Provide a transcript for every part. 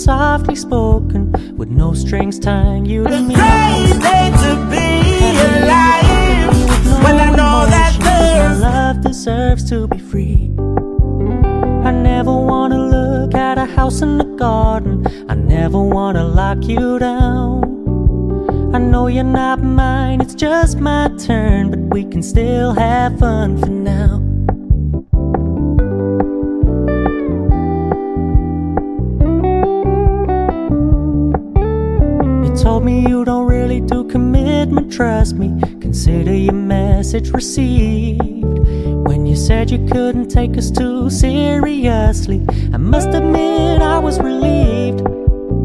softly spoken, with no strings tying you to me. Crazy to be alive when I know that my love deserves to be free. I never wanna look at a house in the garden. I never wanna lock you down. I know you're not mine, it's just my turn, but we can still have fun for now. You told me you don't really do commitment, trust me. Consider your message received. When you said you couldn't take us too seriously, I must admit I was relieved.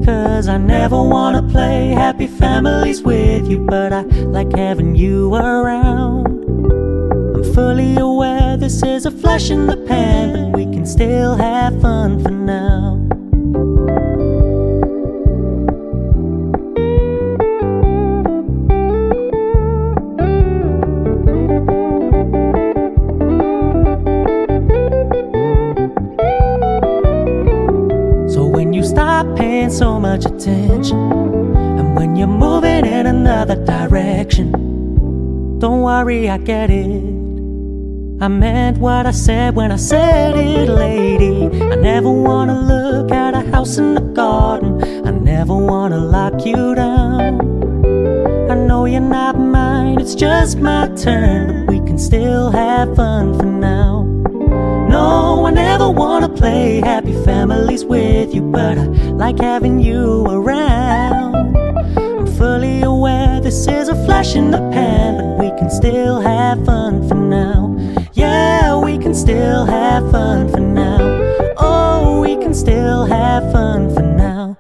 Cause I never wanna play happy families with you, but I like having you around. I'm fully aware this is a flash in the pan, but we can still have fun for now. Stop paying so much attention, and when you're moving in another direction, don't worry, I get it. I meant what I said when I said it, lady. I never wanna look at a house in the garden. I never wanna lock you down. I know you're not mine, it's just my turn, but we can still have fun for now. No, I never wanna play happy families with you, but I like having you around. I'm fully aware this is a flash in the pan, but we can still have fun for now. Yeah, we can still have fun for now. Oh, we can still have fun for now.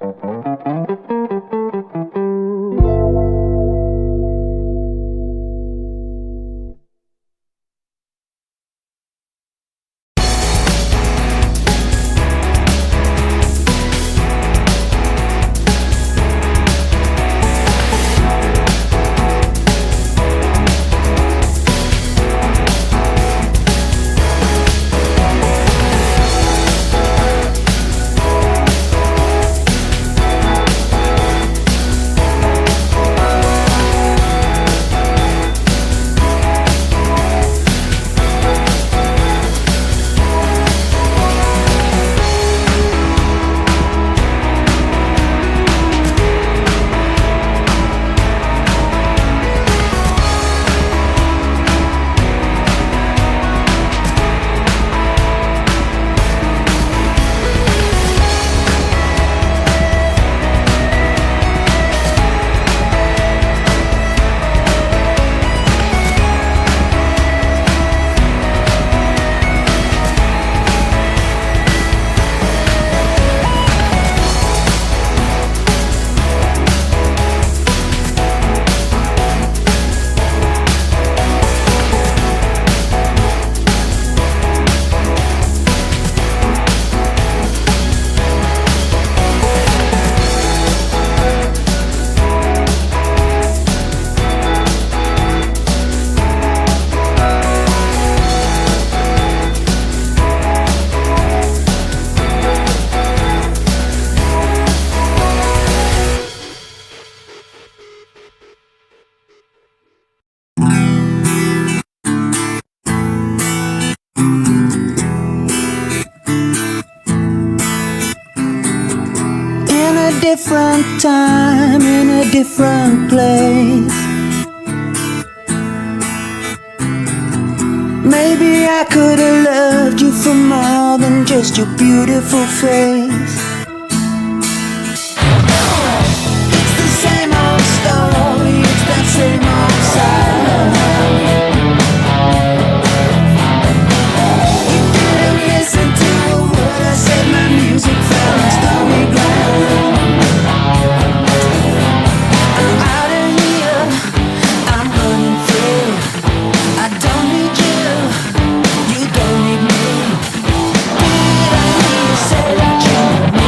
Different time in a different place. Maybe I could have loved you for more than just your beautiful face. It's the same old story, it's that same old song. You didn't listen to what I said, my music fell on stormy ground. Say that you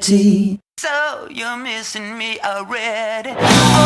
reality. So you're missing me already. Oh,